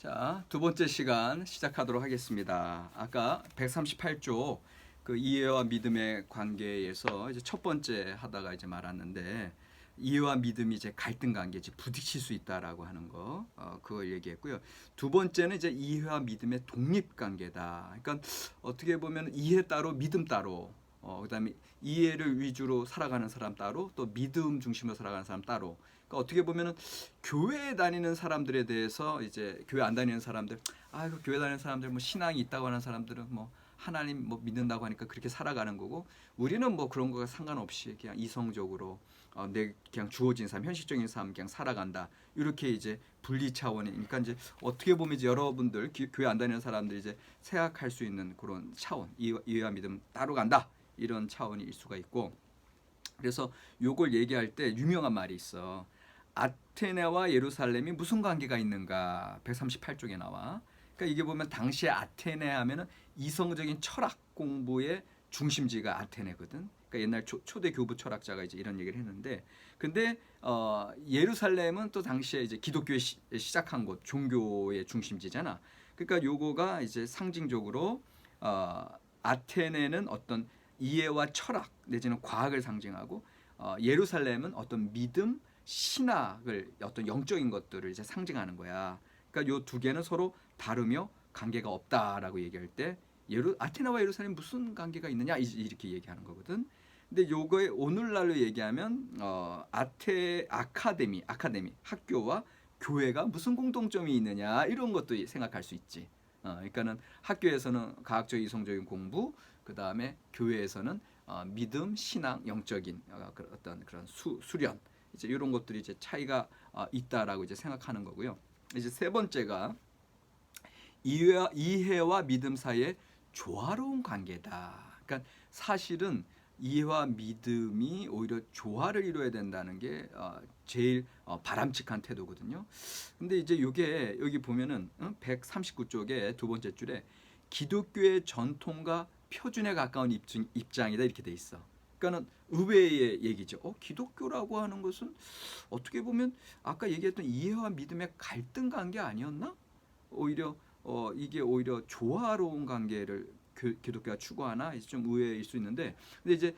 자, 두 번째 시간 시작하도록 하겠습니다. 아까 138조 그 이해와 믿음의 관계에서 이제 첫 번째 하다가 이제 말았는데, 이해와 믿음이 이제 갈등 관계, 이제 부딪힐 수 있다라고 하는 거, 그걸 얘기했고요. 두 번째는 이제 이해와 믿음의 독립 관계다. 그러니까 어떻게 보면 이해 따로 믿음 따로, 그다음에 이해를 위주로 살아가는 사람 따로, 또 믿음 중심으로 살아가는 사람 따로. 그러니까 어떻게 보면은 교회에 다니는 사람들에 대해서, 이제 교회 안 다니는 사람들, 그 교회 다니는 사람들 뭐 신앙이 있다고 하는 사람들은 뭐 하나님 뭐 믿는다고 하니까 그렇게 살아가는 거고, 우리는 뭐 그런 거가 상관없이 그냥 이성적으로 내 그냥 주어진 삶, 현실적인 삶 그냥 살아간다. 이렇게 이제 분리 차원이니까, 이제 어떻게 보면 이제 여러분들 교회 안 다니는 사람들이 이제 생각할 수 있는 그런 차원, 이해와 믿음 따로 간다, 이런 차원일 수가 있고. 그래서 요걸 얘기할 때 유명한 말이 있어. 아테네와 예루살렘이 무슨 관계가 있는가? 138쪽에 나와. 그러니까 이게 보면 당시에 아테네 하면은 이성적인 철학 공부의 중심지가 아테네거든. 그러니까 옛날 초대 교부 철학자가 이제 이런 얘기를 했는데, 근데 예루살렘은 또 당시에 이제 기독교의 시작한 곳, 종교의 중심지잖아. 그러니까 요거가 이제 상징적으로 아테네는 어떤 이해와 철학 내지는 과학을 상징하고, 예루살렘은 어떤 믿음, 신학을, 어떤 영적인 것들을 이제 상징하는 거야. 그러니까 요 두 개는 서로 다르며 관계가 없다라고 얘기할 때, 아테나와 예루살렘 무슨 관계가 있느냐 이렇게 얘기하는 거거든. 근데 요거에 오늘날로 얘기하면 아카데미 학교와 교회가 무슨 공통점이 있느냐, 이런 것도 생각할 수 있지. 그러니까는 학교에서는 과학적 이성적인 공부, 그 다음에 교회에서는 믿음, 신앙, 영적인 어떤 그런 수련, 이제 이런 것들이 이제 차이가 있다라고 이제 생각하는 거고요. 이제 세 번째가 이해와 믿음 사이의 조화로운 관계다. 그러니까 사실은 이해와 믿음이 오히려 조화를 이루어야 된다는 게 제일 바람직한 태도거든요. 근데 이제 이게 여기 보면은 139쪽의 두 번째 줄에 기독교의 전통과 표준에 가까운 입장이다, 이렇게 돼 있어. 그러니까는 의외의 얘기죠. 기독교라고 하는 것은 어떻게 보면 아까 얘기했던 이해와 믿음의 갈등 관계 아니었나? 오히려 이게 오히려 조화로운 관계를 기독교가 추구하나, 이제 좀 의외일 수 있는데, 근데 이제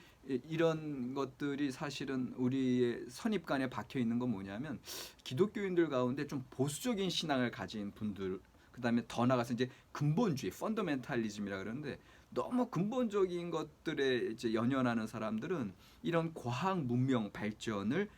이런 것들이 사실은 우리의 선입관에 박혀 있는 건 뭐냐면, 기독교인들 가운데 좀 보수적인 신앙을 가진 분들, 그 다음에 더 나가서 이제 근본주의, 펀더멘탈리즘이라 그러는데, 너무 근본적인 것들에 이제 연연하는 사람들은 이런 과학 문명 발전을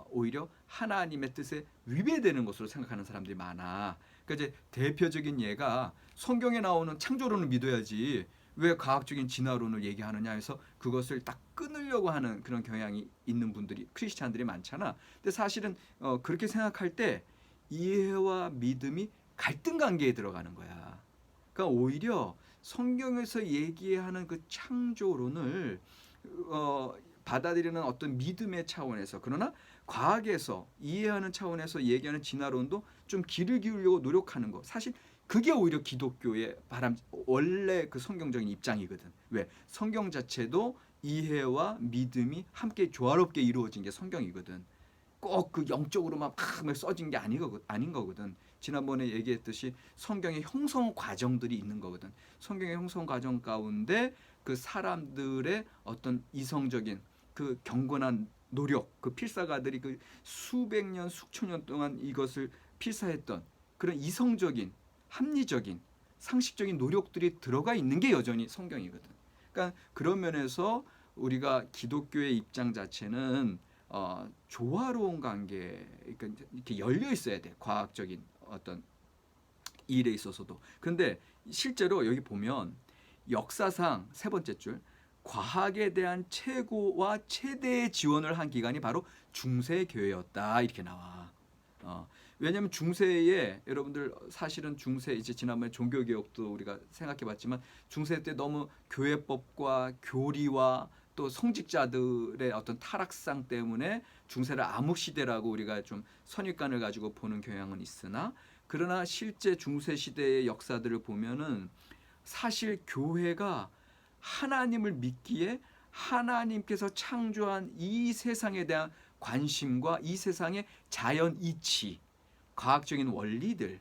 오히려 하나님의 뜻에 위배되는 것으로 생각하는 사람들이 많아. 그러니까 이제 대표적인 예가, 성경에 나오는 창조론을 믿어야지 왜 과학적인 진화론을 얘기하느냐 해서 그것을 딱 끊으려고 하는 그런 경향이 있는 분들이, 크리스찬들이 많잖아. 근데 사실은 그렇게 생각할 때 이해와 믿음이 갈등 관계에 들어가는 거야. 그러니까 오히려 성경에서 얘기하는 그 창조론을 받아들이는 어떤 믿음의 차원에서, 그러나 과학에서 이해하는 차원에서 얘기하는 진화론도 좀 귀를 기울이려고 노력하는 거, 사실 그게 오히려 기독교의 원래 그 성경적인 입장이거든. 왜? 성경 자체도 이해와 믿음이 함께 조화롭게 이루어진 게 성경이거든. 꼭 그 영적으로만 막 써진 게 아닌 거거든. 지난번에 얘기했듯이 성경의 형성 과정들이 있는 거거든. 성경의 형성 과정 가운데 그 사람들의 어떤 이성적인 그 경건한 노력, 그 필사가들이 그 수백 년, 수천 년 동안 이것을 필사했던 그런 이성적인, 합리적인, 상식적인 노력들이 들어가 있는 게 여전히 성경이거든. 그러니까 그런 면에서 우리가 기독교의 입장 자체는 조화로운 관계, 그러니까 이렇게 열려 있어야 돼. 과학적인 어떤 일에 있어서도. 그런데 실제로 여기 보면 역사상 세 번째 줄, 과학에 대한 최고와 최대의 지원을 한 기관이 바로 중세교회였다, 이렇게 나와. 왜냐하면 중세에, 여러분들 사실은 중세, 이제 지난번에 종교개혁도 우리가 생각해봤지만, 중세 때 너무 교회법과 교리와 또 성직자들의 어떤 타락상 때문에 중세를 암흑시대라고 우리가 좀 선입관을 가지고 보는 경향은 있으나, 그러나 실제 중세 시대의 역사들을 보면은 사실 교회가 하나님을 믿기에 하나님께서 창조한 이 세상에 대한 관심과 이 세상의 자연 이치, 과학적인 원리들,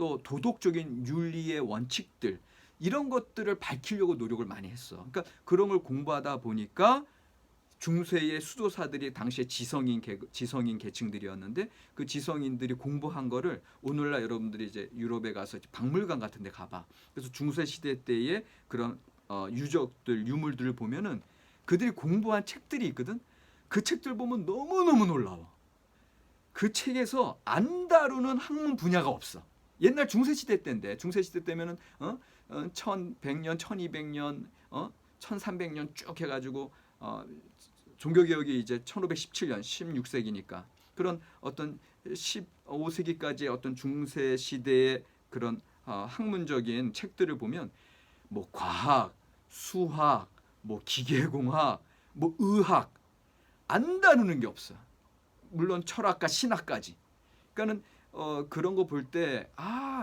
또 도덕적인 윤리의 원칙들 이런 것들을 밝히려고 노력을 많이 했어. 그러니까 그런 걸 공부하다 보니까 중세의 수도사들이 당시에 지성인 계층들이었는데 그 지성인들이 공부한 거를 오늘날 여러분들이 이제 유럽에 가서 박물관 같은 데 가봐. 그래서 중세 시대 때의 그런 유적들, 유물들을 보면은 그들이 공부한 책들이 있거든. 그 책들 보면 너무너무 놀라워. 그 책에서 안 다루는 학문 분야가 없어. 옛날 중세 시대 때인데 중세 시대 때면은 1100년, 1200년, 1300년 쭉 해가지고 종교개혁이 이제 1517년 16세기니까 그런 어떤 15세기까지의 어떤 중세 시대의 그런 학문적인 책들을 보면 뭐 과학, 수학, 뭐 기계공학, 뭐 의학 안 다루는 게 없어. 물론 철학과 신학까지. 그러니까는 그런 거 볼 때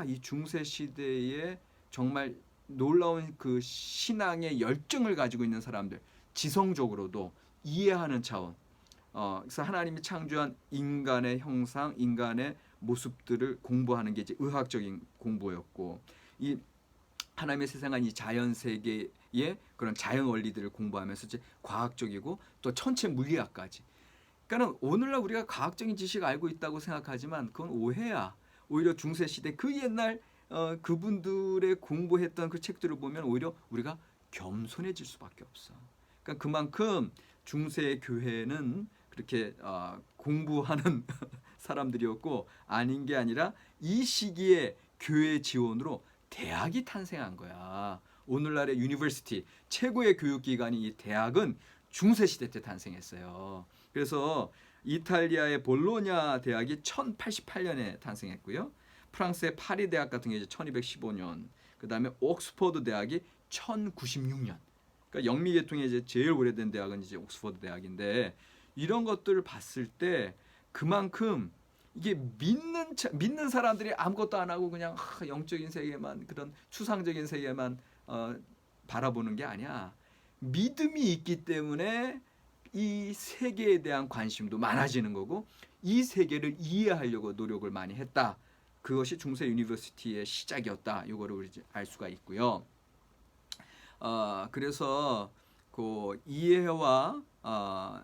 이 중세 시대에 정말 놀라운 그 신앙의 열정을 가지고 있는 사람들, 지성적으로도 이해하는 차원. 그래서 하나님이 창조한 인간의 형상, 인간의 모습들을 공부하는 게 이제 의학적인 공부였고, 이 하나님의 세상한 이 자연 세계의 그런 자연 원리들을 공부하면서 이제 과학적이고 또 천체 물리학까지. 그러니까 오늘날 우리가 과학적인 지식 알고 있다고 생각하지만 그건 오해야. 오히려 중세 시대 그 옛날 그분들의 공부했던 그 책들을 보면 오히려 우리가 겸손해질 수밖에 없어. 그러니까 그만큼 중세 교회는 그렇게 공부하는 사람들이었고 아닌 게 아니라 이 시기에 교회 지원으로 대학이 탄생한 거야. 오늘날의 유니버시티 최고의 교육기관이 이 대학은 중세 시대 때 탄생했어요. 그래서 이탈리아의 볼로냐 대학이 1088년에 탄생했고요. 프랑스의 파리 대학 같은 게 이제 1215년. 그다음에 옥스퍼드 대학이 1096년. 그러니까 영미 계통의 이제 제일 오래된 대학은 이제 옥스퍼드 대학인데 이런 것들을 봤을 때 그만큼 이게 믿는 사람들이 아무것도 안 하고 그냥 영적인 세계만 그런 추상적인 세계만 바라보는 게 아니야. 믿음이 있기 때문에 이 세계에 대한 관심도 많아지는 거고 이 세계를 이해하려고 노력을 많이 했다. 그것이 중세 유니버시티의 시작이었다. 이거를 우리 알 수가 있고요. 그래서 그 이해와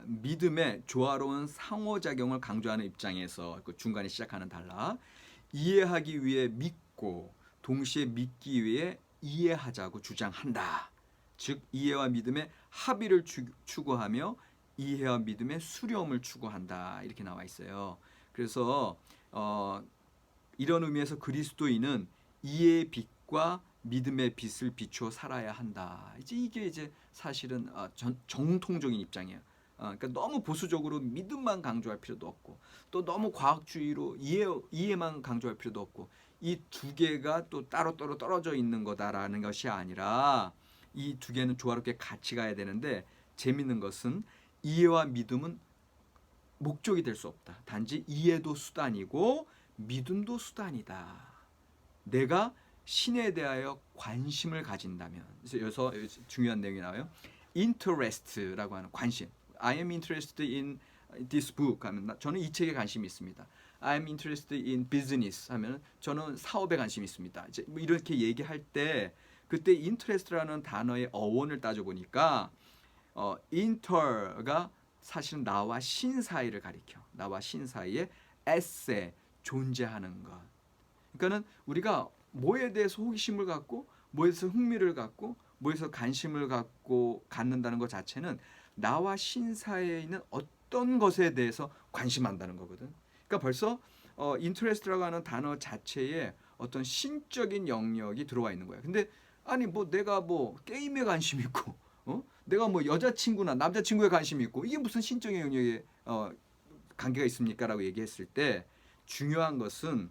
믿음의 조화로운 상호작용을 강조하는 입장에서 그 중간에 시작하는 단락 이해하기 위해 믿고 동시에 믿기 위해 이해하자고 주장한다. 즉 이해와 믿음의 합의를 추구하며 이해와 믿음의 수렴을 추구한다. 이렇게 나와 있어요. 그래서 이런 의미에서 그리스도인은 이해의 빛과 믿음의 빛을 비추어 살아야 한다. 이게 이제 사실은 정통적인 입장이에요. 그러니까 너무 보수적으로 믿음만 강조할 필요도 없고 또 너무 과학주의로 이해만 강조할 필요도 없고 이 두 개가 또 따로따로 떨어져 있는 거다라는 것이 아니라 이 두 개는 조화롭게 같이 가야 되는데 재밌는 것은 이해와 믿음은 목적이 될 수 없다. 단지 이해도 수단이고 믿음도 수단이다. 내가 신에 대하여 관심을 가진다면 그래서 여기서 중요한 내용이 나와요. interest라고 하는 관심. I am interested in this book 하면 저는 이 책에 관심이 있습니다. I am interested in business 하면 저는 사업에 관심이 있습니다. 이제 뭐 이렇게 얘기할 때 그때 interest라는 단어의 어원을 따져보니까 inter가 사실은 나와 신 사이를 가리켜. 나와 신 사이에 에세 존재하는 것. 그러니까는 우리가 뭐에 대해서 호기심을 갖고 뭐에 대해서 흥미를 갖고 뭐에서 관심을 갖는다는 것 자체는 나와 신 사이에 있는 어떤 것에 대해서 관심한다는 거거든. 그러니까 벌써 interest라고 하는 단어 자체에 어떤 신적인 영역이 들어와 있는 거야. 근데 아니 뭐 내가 뭐 게임에 관심 있고 내가 뭐 여자친구나 남자친구에 관심 있고 이게 무슨 신적인 영역에 관계가 있습니까라고 얘기했을 때 중요한 것은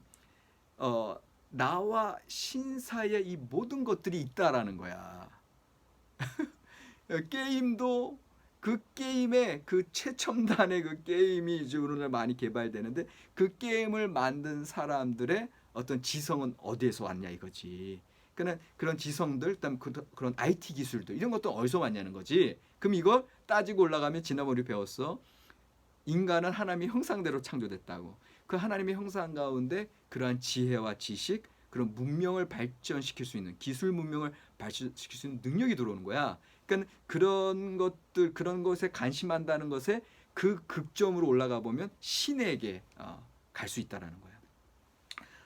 나와 신 사이에 이 모든 것들이 있다라는 거야. 게임도 그 게임의 그 최첨단의 그 게임이 이제 오늘날 많이 개발되는데 그 게임을 만든 사람들의 어떤 지성은 어디에서 왔냐 이거지. 그러니까 그런 지성들, 그다음 그런 IT 기술들 이런 것도 어디서 왔냐는 거지. 그럼 이걸 따지고 올라가면 지난번에 우리 배웠어. 인간은 하나님의 형상대로 창조됐다고. 그 하나님의 형상 가운데 그러한 지혜와 지식 그런 문명을 발전시킬 수 있는 기술 문명을 발전시킬 수 있는 능력이 들어오는 거야. 그러니까 그런 것들 그런 것에 관심한다는 것에 그 극점으로 올라가 보면 신에게 갈 수 있다라는 거야.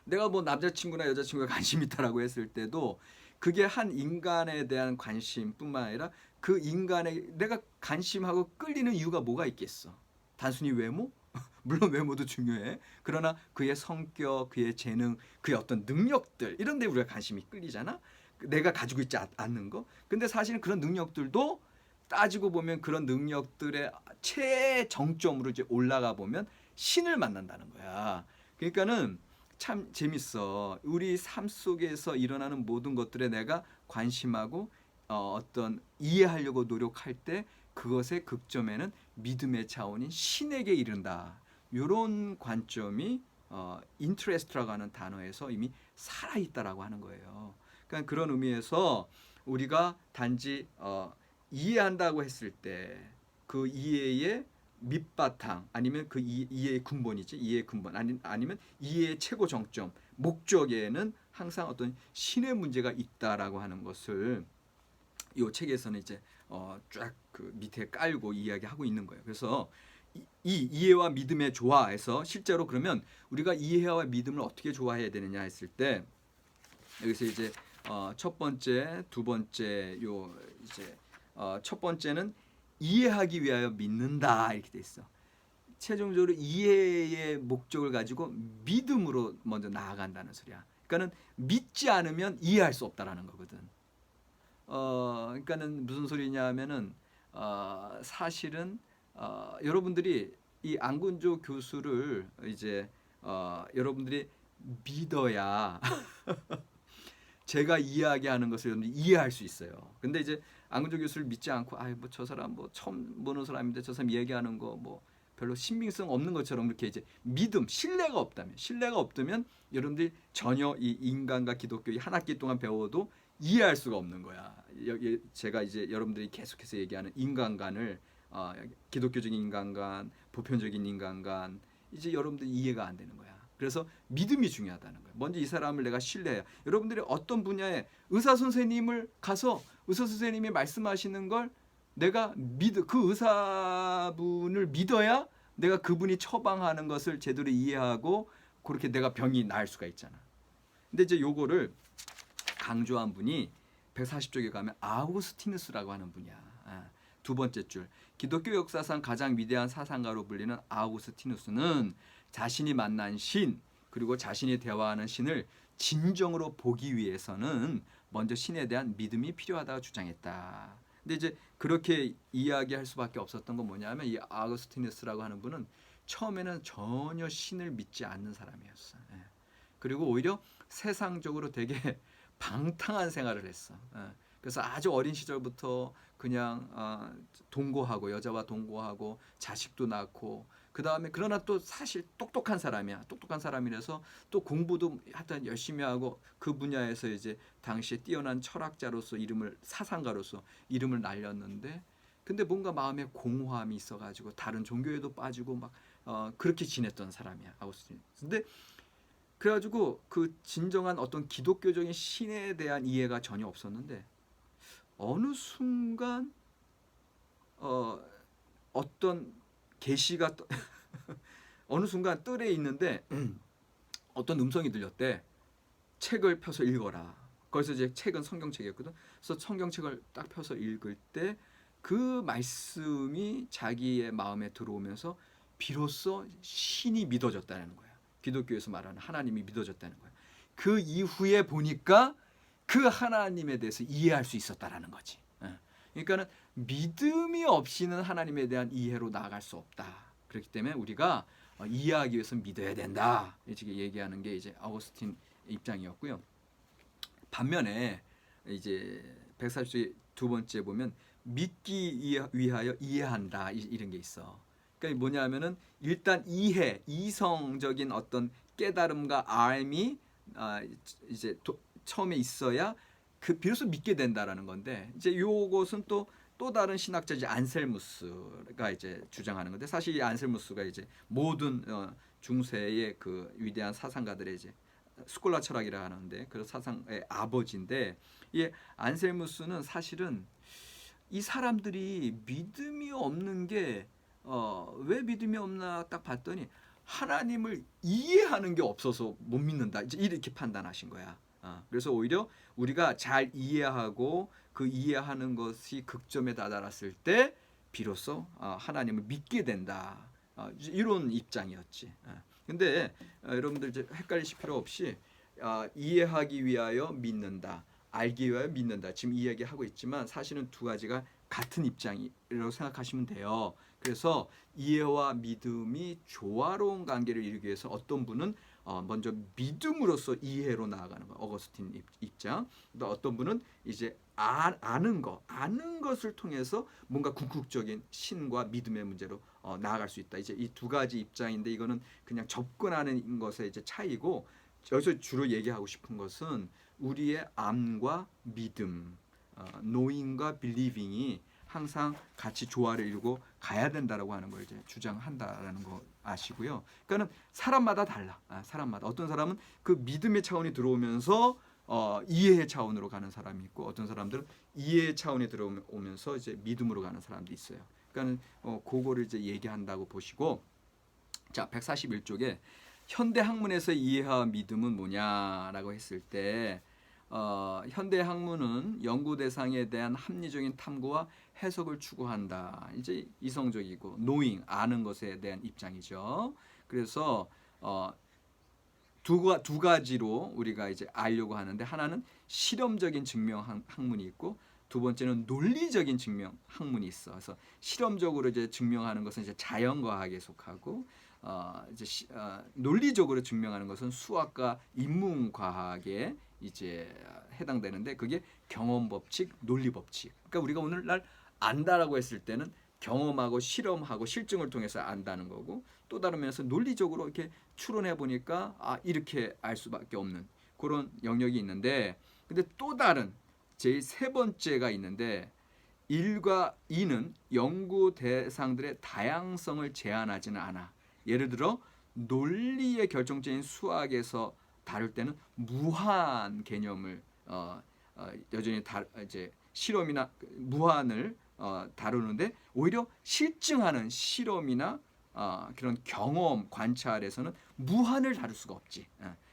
내가 뭐 남자친구나 여자친구가 관심 있다라고 했을 때도 그게 한 인간에 대한 관심뿐만 아니라 그 인간에 내가 관심하고 끌리는 이유가 뭐가 있겠어? 단순히 외모? 물론 외모도 중요해. 그러나 그의 성격, 그의 재능, 그의 어떤 능력들 이런 데 우리가 관심이 끌리잖아. 내가 가지고 있지 않는 거. 근데 사실은 그런 능력들도 따지고 보면 그런 능력들의 최정점으로 이제 올라가 보면 신을 만난다는 거야. 그러니까는 참 재밌어. 우리 삶 속에서 일어나는 모든 것들에 내가 관심하고 어떤 이해하려고 노력할 때 그것의 극점에는 믿음의 차원인 신에게 이른다. 이런 관점이 인트레스트라고 하는 단어에서 이미 살아있다라고 하는 거예요. 그러니까 그런 의미에서 우리가 단지 이해한다고 했을 때 그 이해의 밑바탕 아니면 그 이해의 근본이지 이해의 근본 아니면 이해의 최고 정점 목적에는 항상 어떤 신의 문제가 있다라고 하는 것을 이 책에서는 이제 쫙 그 밑에 깔고 이야기하고 있는 거예요. 그래서 이 이해와 믿음의 조화에서 실제로 그러면 우리가 이해와 믿음을 어떻게 조화해야 되느냐 했을 때 여기서 이제 첫 번째, 두 번째 요 이제 첫 번째는 이해하기 위하여 믿는다 이렇게 돼 있어. 최종적으로 이해의 목적을 가지고 믿음으로 먼저 나아간다는 소리야. 그러니까는 믿지 않으면 이해할 수 없다라는 거거든. 그러니까는 무슨 소리냐면은 사실은 여러분들이 이 안군조 교수를 이제 여러분들이 믿어야 제가 이야기하는 것을 여러분들이 이해할 수 있어요. 근데 이제 안근조 교수를 믿지 않고 뭐 저 사람 뭐 처음 보는 사람인데 저 사람 얘기하는 거 뭐 별로 신빙성 없는 것처럼 그렇게 이제 신뢰가 없다면 여러분들이 전혀 이 인간과 기독교 한 학기 동안 배워도 이해할 수가 없는 거야. 여기 제가 이제 여러분들이 계속해서 얘기하는 인간관을 기독교적인 인간관, 보편적인 인간관 이제 여러분들이 이해가 안 되는 거야. 그래서 믿음이 중요하다는 거예요. 먼저 이 사람을 내가 신뢰해야. 여러분들이 어떤 분야에 의사 선생님을 가서 의사 선생님이 말씀하시는 걸 내가 그 의사분을 믿어야 내가 그분이 처방하는 것을 제대로 이해하고 그렇게 내가 병이 나을 수가 있잖아. 근데 이제 요거를 강조한 분이 140쪽에 가면 아우구스티누스라고 하는 분이야. 두 번째 줄. 기독교 역사상 가장 위대한 사상가로 불리는 아우구스티누스는 자신이 만난 신 그리고 자신이 대화하는 신을 진정으로 보기 위해서는 먼저 신에 대한 믿음이 필요하다고 주장했다. 근데 이제 그렇게 이야기할 수밖에 없었던 건 뭐냐면 이 아우구스티누스라고 하는 분은 처음에는 전혀 신을 믿지 않는 사람이었어. 그리고 오히려 세상적으로 되게 방탕한 생활을 했어. 그래서 아주 어린 시절부터 그냥 동거하고 여자와 동거하고 자식도 낳고 그 다음에 그러나 또 사실 똑똑한 사람이야. 똑똑한 사람이라서 또 공부도 하여튼 열심히 하고 그 분야에서 이제 당시에 뛰어난 철학자로서 사상가로서 이름을 날렸는데 근데 뭔가 마음에 공허함이 있어가지고 다른 종교에도 빠지고 막 그렇게 지냈던 사람이야. 아우구스틴. 근데 그래가지고 그 진정한 어떤 기독교적인 신에 대한 이해가 전혀 없었는데 어느 순간 어떤 계시가 어느 순간 뜰에 있는데 어떤 음성이 들렸대. 책을 펴서 읽어라. 거기서 이제 책은 성경책이었거든. 그래서 성경책을 딱 펴서 읽을 때 그 말씀이 자기의 마음에 들어오면서 비로소 신이 믿어졌다는 거야. 기독교에서 말하는 하나님이 믿어졌다는 거야. 그 이후에 보니까 그 하나님에 대해서 이해할 수 있었다라는 거지. 그러니까는 믿음이 없이는 하나님에 대한 이해로 나아갈 수 없다. 그렇기 때문에 우리가 이해하기 위해서 믿어야 된다. 이렇게 얘기하는 게 이제 아우구스틴 입장이었고요. 반면에 이제 140조 두 번째 보면 믿기 위하여 이해한다 이런 게 있어. 그러니까 뭐냐면은 일단 이성적인 어떤 깨달음과 알미 이제 처음에 있어야 그 비로소 믿게 된다라는 건데 이제 요것은 또 다른 신학자지 안셀무스가 이제 주장하는 건데 사실 이 안셀무스가 이제 모든 중세의 그 위대한 사상가들의 이제 스콜라 철학이라 하는데 그 사상의 아버지인데 이 안셀무스는 사실은 이 사람들이 믿음이 없는 게 왜 믿음이 없나 딱 봤더니 하나님을 이해하는 게 없어서 못 믿는다. 이제 이렇게 판단하신 거야. 그래서 오히려 우리가 잘 이해하고 그 이해하는 것이 극점에 다다랐을 때 비로소 하나님을 믿게 된다. 이런 입장이었지. 근데 여러분들 이제 생각하실 필요 없이 이해하기 위하여 믿는다. 알기 위하여 믿는다. 지금 이야기하고 있지만 사실은 두 가지가 같은 입장이라고 생각하시면 돼요. 그래서 이해와 믿음이 조화로운 관계를 이루기 위해서 어떤 분은 먼저 믿음으로써 이해로 나아가는 거. 어거스틴 입장. 또 어떤 분은 이제 아는 것을 통해서 뭔가 궁극적인 신과 믿음의 문제로 나아갈 수 있다. 이제 이 두 가지 입장인데 이거는 그냥 접근하는 것의 이제 차이고 여기서 주로 얘기하고 싶은 것은 우리의 암과 믿음, knowing과 believing이 항상 같이 조화를 이루고 가야 된다라고 하는 걸 이제 주장한다라는 거 아시고요. 그러니까는 사람마다 달라. 사람마다 어떤 사람은 그 믿음의 차원이 들어오면서 이해의 차원으로 가는 사람이 있고 어떤 사람들은 이해의 차원이 들어오면서 이제 믿음으로 가는 사람도 있어요. 그러니까는 그거를 이제 얘기한다고 보시고 자 141쪽에 현대 학문에서 이해와 믿음은 뭐냐라고 했을 때 현대 학문은 연구 대상에 대한 합리적인 탐구와 해석을 추구한다. 이제 이성적이고 knowing 아는 것에 대한 입장이죠. 그래서 두 가지로 우리가 이제 알려고 하는데 하나는 실험적인 증명 학문이 있고 두 번째는 논리적인 증명 학문이 있어. 그래서 실험적으로 이제 증명하는 것은 이제 자연과학에 속하고 논리적으로 증명하는 것은 수학과 인문과학에 이제 해당되는데 그게 경험 법칙, 논리 법칙. 그러니까 우리가 오늘날 안다라고 했을 때는 경험하고 실험하고 실증을 통해서 안다는 거고 또 다른 면에서 논리적으로 이렇게 추론해 보니까 이렇게 알 수밖에 없는 그런 영역이 있는데 근데 또 다른 제일 세 번째가 있는데 1과 2는 연구 대상들의 다양성을 제한하지는 않아. 예를 들어 논리의 결정적인 수학에서 다룰 때는 무한 개념을 여전히 이제 실험이나 무한을 다루는데 오히려 실증하는 실험이나 그런 경험 관찰에서는 무한을 다룰 수가 없지.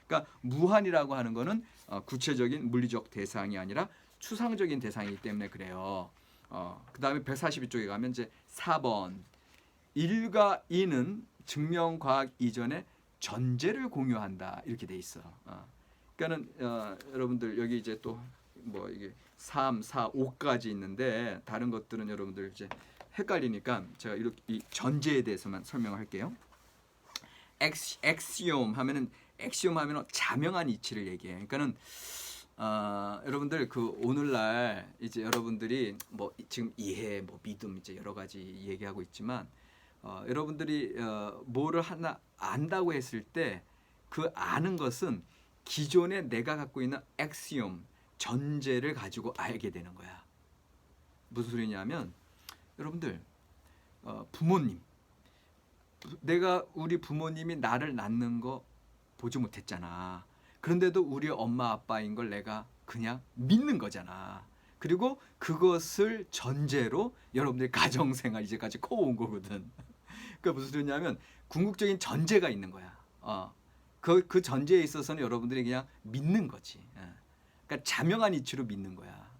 그러니까 무한이라고 하는 거는 구체적인 물리적 대상이 아니라 추상적인 대상이기 때문에 그래요. 그 다음에 142쪽에 가면 이제 4번 1과 2는 증명과학 이전에 전제를 공유한다 이렇게 돼 있어. 그러니까는 여러분들 여기 이제 또 뭐 이게 3, 4, 5까지 있는데 다른 것들은 여러분들 이제 헷갈리니까 제가 이렇게 이 전제에 대해서만 설명할게요. 엑시옴 하면은 자명한 이치를 얘기해. 그러니까는 여러분들 그 오늘날 이제 여러분들이 뭐 지금 이해, 뭐 믿음 이제 여러 가지 얘기하고 있지만 여러분들이 뭐를 하나 안다고 했을 때 그 아는 것은 기존에 내가 갖고 있는 엑시옴 전제를 가지고 알게 되는 거야. 무슨 소리냐면 여러분들 부모님 우리 부모님이 나를 낳는 거 보지 못했잖아. 그런데도 우리 엄마 아빠인 걸 내가 그냥 믿는 거잖아. 그리고 그것을 전제로 여러분들 가정생활 이제까지 커온 거거든. 그러니까 무슨 소리냐면 궁극적인 전제가 있는 거야. 그 전제에 있어서는 여러분들이 그냥 믿는 거지. 그러니까 자명한 이치로 믿는 거야.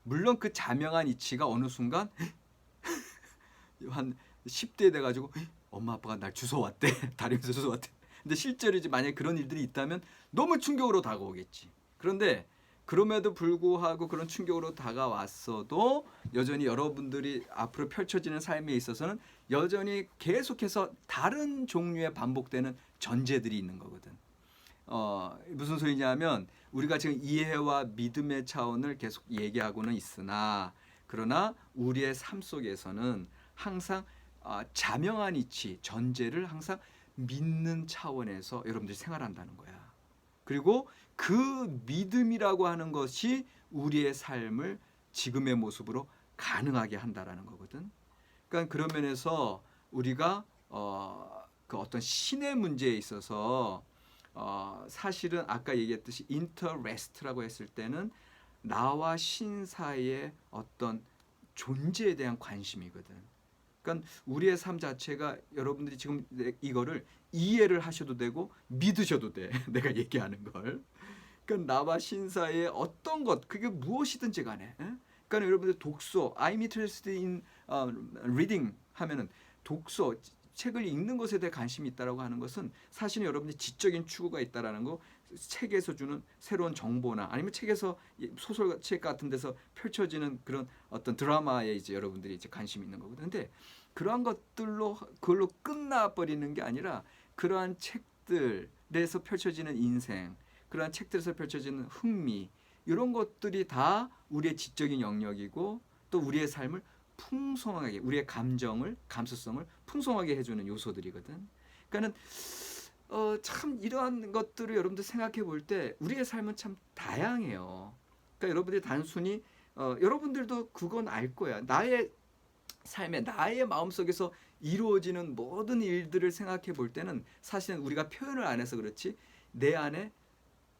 물론 그 자명한 이치가 어느 순간 한 10대 돼가지고 엄마 아빠가 날 주워왔대. 다리면서 주워왔대. 근데 실제로 이제 만약에 그런 일들이 있다면 너무 충격으로 다가오겠지. 그런데 그럼에도 불구하고 그런 충격으로 다가왔어도 여전히 여러분들이 앞으로 펼쳐지는 삶에 있어서는 여전히 계속해서 다른 종류의 반복되는 전제들이 있는 거거든. 무슨 소리냐면 우리가 지금 이해와 믿음의 차원을 계속 얘기하고는 있으나 그러나 우리의 삶 속에서는 항상 자명한 이치, 전제를 항상 믿는 차원에서 여러분들이 생활한다는 거야. 그리고 그 믿음이라고 하는 것이 우리의 삶을 지금의 모습으로 가능하게 한다라는 거거든. 그러니까 그런 면에서 우리가 그 어떤 신의 문제에 있어서 사실은 아까 얘기했듯이 인터레스트라고 했을 때는 나와 신 사이의 어떤 존재에 대한 관심이거든. 그러니까 우리의 삶 자체가 여러분들이 지금 이거를 이해를 하셔도 되고 믿으셔도 돼. 내가 얘기하는 걸. 그러니까 나와 신 사이의 어떤 것, 그게 무엇이든지 간에. 에? 그러니까 여러분들 독서, I'm interested in reading 하면은 독서, 책을 읽는 것에 대해 관심이 있다라고 하는 것은 사실은 여러분들이 지적인 추구가 있다라는 거, 책에서 주는 새로운 정보나 아니면 책에서 소설책 같은 데서 펼쳐지는 그런 어떤 드라마에 이제 여러분들이 이제 관심이 있는 거거든요. 근데 그러한 것들로 그걸로 끝나버리는 게 아니라 그러한 책들에서 펼쳐지는 인생, 그러한 책들에서 펼쳐지는 흥미, 이런 것들이 다 우리의 지적인 영역이고 또 우리의 삶을 풍성하게, 우리의 감정을, 감수성을 풍성하게 해주는 요소들이거든. 그러니까는 참 이러한 것들을 여러분들 생각해 볼 때 우리의 삶은 참 다양해요. 그러니까 여러분들이 단순히 여러분들도 그건 알 거야. 나의 삶에 나의 마음속에서 이루어지는 모든 일들을 생각해 볼 때는 사실은 우리가 표현을 안 해서 그렇지 내 안에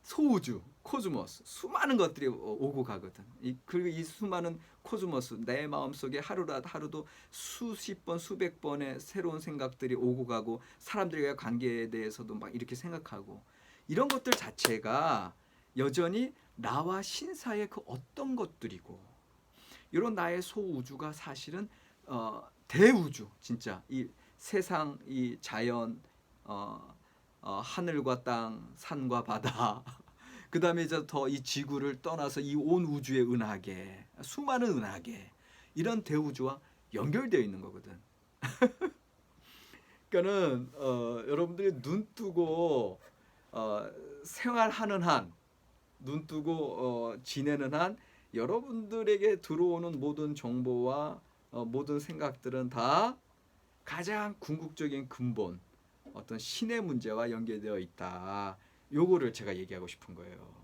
소우주, 코즈모스, 수많은 것들이 오고 가거든. 그리고 이 수많은 코즈모스, 내 마음속에 하루도 수십 번, 수백 번의 새로운 생각들이 오고 가고 사람들과의 관계에 대해서도 막 이렇게 생각하고 이런 것들 자체가 여전히 나와 신사의 그 어떤 것들이고 이런 나의 소우주가 사실은 대우주, 진짜 이 세상, 이 자연, 하늘과 땅, 산과 바다, 그 다음에 이제 더 이 지구를 떠나서 이 온 우주의 은하계, 수많은 은하계, 이런 대우주와 연결되어 있는 거거든. 그러니까는 여러분들이 눈 뜨고 생활하는 한, 눈 뜨고 지내는 한 여러분들에게 들어오는 모든 정보와 모든 생각들은 다 가장 궁극적인 근본, 어떤 신의 문제와 연계되어 있다. 요거를 제가 얘기하고 싶은 거예요.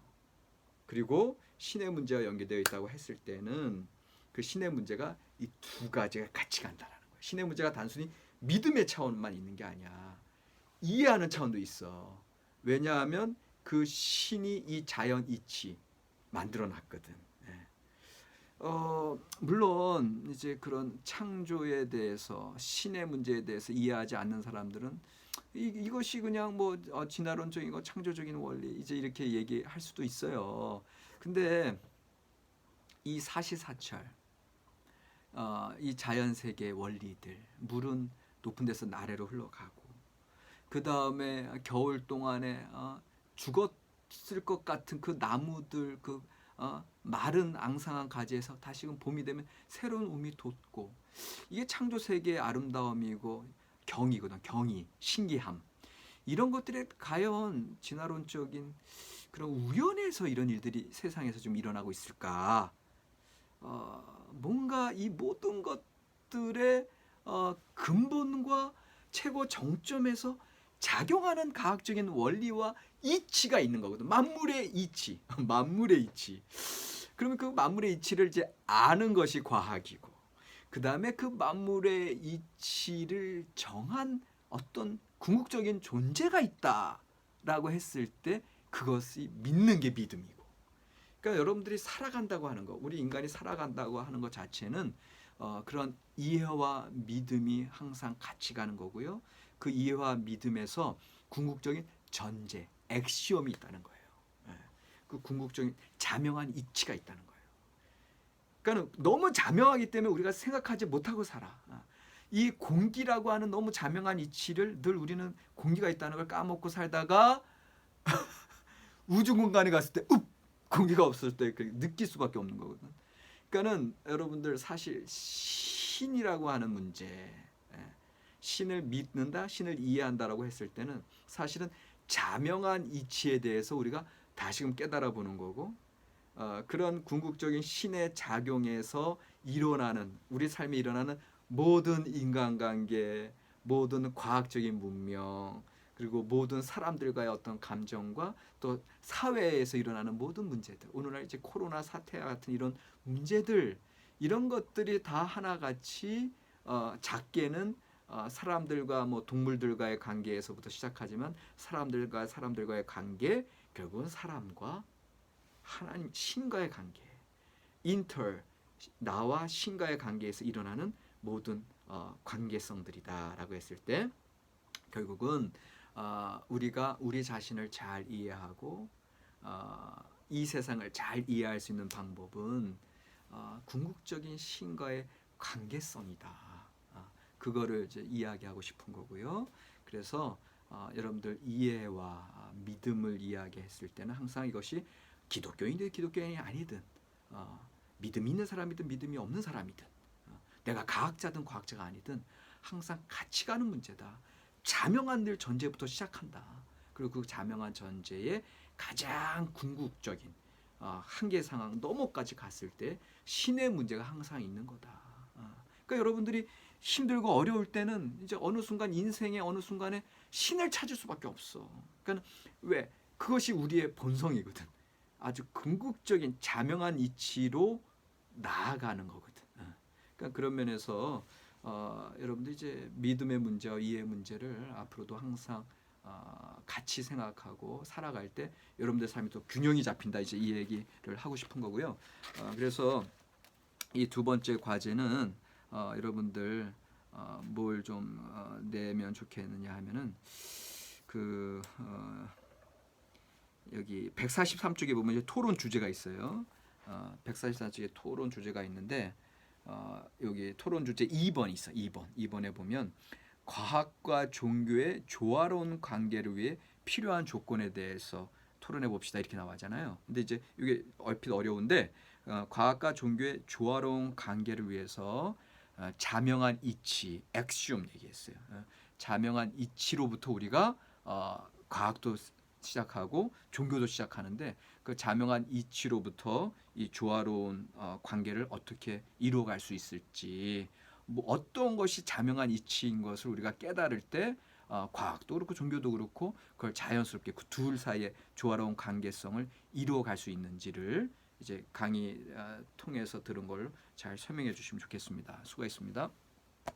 그리고 신의 문제와 연계되어 있다고 했을 때는 그 신의 문제가 이 두 가지가 같이 간다는 거예요. 신의 문제가 단순히 믿음의 차원만 있는 게 아니야. 이해하는 차원도 있어. 왜냐하면 그 신이 이 자연 이치 만들어 놨거든. 물론 이제 그런 창조에 대해서 신의 문제에 대해서 이해하지 않는 사람들은 이것이 그냥 뭐 진화론적인 거 창조적인 원리 이제 이렇게 얘기할 수도 있어요. 근데 이 사시사철 이 자연 세계의 원리들, 물은 높은 데서 아래로 흘러가고 그 다음에 겨울 동안에 죽었을 것 같은 그 나무들, 그 마른 앙상한 가지에서 다시금 봄이 되면 새로운 움이 돋고, 이게 창조 세계의 아름다움이고 경이거든. 경이, 신기함. 이런 것들에 과연 진화론적인 그런 우연에서 이런 일들이 세상에서 좀 일어나고 있을까? 뭔가 이 모든 것들의 근본과 최고 정점에서 작용하는 과학적인 원리와 이치가 있는 거거든. 만물의 이치, 만물의 이치. 그러면 그 만물의 이치를 이제 아는 것이 과학이고, 그 다음에 그 만물의 이치를 정한 어떤 궁극적인 존재가 있다라고 했을 때 그것이 믿는 게 믿음이고. 그러니까 여러분들이 살아간다고 하는 거, 우리 인간이 살아간다고 하는 것 자체는 그런 이해와 믿음이 항상 같이 가는 거고요. 그 이해와 믿음에서 궁극적인 전제, 액시엄이 있다는 거예요. 그 궁극적인 자명한 이치가 있다는 거예요. 그러니까 너무 자명하기 때문에 우리가 생각하지 못하고 살아. 이 공기라고 하는 너무 자명한 이치를 늘 우리는 공기가 있다는 걸 까먹고 살다가 우주 공간에 갔을 때 공기가 없을 때 느낄 수밖에 없는 거거든. 그러니까는 여러분들 사실 신이라고 하는 문제, 신을 믿는다, 신을 이해한다라고 했을 때는 사실은 자명한 이치에 대해서 우리가 다시금 깨달아 보는 거고, 그런 궁극적인 신의 작용에서 일어나는, 우리 삶에 일어나는 모든 인간관계, 모든 과학적인 문명, 그리고 모든 사람들과의 어떤 감정과 또 사회에서 일어나는 모든 문제들, 오늘날 이제 코로나 사태와 같은 이런 문제들, 이런 것들이 다 하나같이 작게는 사람들과 뭐 동물들과의 관계에서부터 시작하지만 사람들과 사람들과의 관계, 결국은 사람과 하나님 신과의 관계, 인터 나와 신과의 관계에서 일어나는 모든 관계성들이다라고 했을 때 결국은 우리가 우리 자신을 잘 이해하고 이 세상을 잘 이해할 수 있는 방법은 궁극적인 신과의 관계성이다. 그거를 이제 이야기하고 싶은 거고요. 그래서 여러분들 이해와 믿음을 이야기했을 때는 항상 이것이 기독교인이든 기독교인이 아니든 믿음 있는 사람이든 믿음이 없는 사람이든 내가 과학자든 과학자가 아니든 항상 같이 가는 문제다. 자명한 늘 전제부터 시작한다. 그리고 그 자명한 전제에 가장 궁극적인 한계 상황 너머까지 갔을 때 신의 문제가 항상 있는 거다. 그러니까 여러분들이 힘들고 어려울 때는 이제 어느 순간 인생의 어느 순간에 신을 찾을 수밖에 없어. 그러니까 왜? 그것이 우리의 본성이거든. 아주 궁극적인 자명한 이치로 나아가는 거거든. 그러니까 그런 면에서 여러분들 이제 믿음의 문제와 이해의 문제를 앞으로도 항상 같이 생각하고 살아갈 때 여러분들 삶이 또 균형이 잡힌다. 이제 이 얘기를 하고 싶은 거고요. 그래서 이 두 번째 과제는 여러분들 뭘 좀 내면 좋겠느냐 하면은 그 여기 143쪽에 보면 이제 토론 주제가 있어요. 143쪽에 토론 주제가 있는데 여기 토론 주제 2번 있어. 2번에 보면 과학과 종교의 조화로운 관계를 위해 필요한 조건에 대해서 토론해 봅시다 이렇게 나와잖아요. 근데 이제 이게 얼핏 어려운데 과학과 종교의 조화로운 관계를 위해서 자명한 이치, 엑시움 얘기했어요. 자명한 이치로부터 우리가 과학도 시작하고 종교도 시작하는데 그 자명한 이치로부터 이 조화로운 관계를 어떻게 이루어갈 수 있을지 뭐 어떤 것이 자명한 이치인 것을 우리가 깨달을 때 과학도 그렇고 종교도 그렇고 그걸 자연스럽게 그 둘 사이의 조화로운 관계성을 이루어갈 수 있는지를 이제 강의 통해서 들은 걸 잘 설명해 주시면 좋겠습니다. 수고했습니다.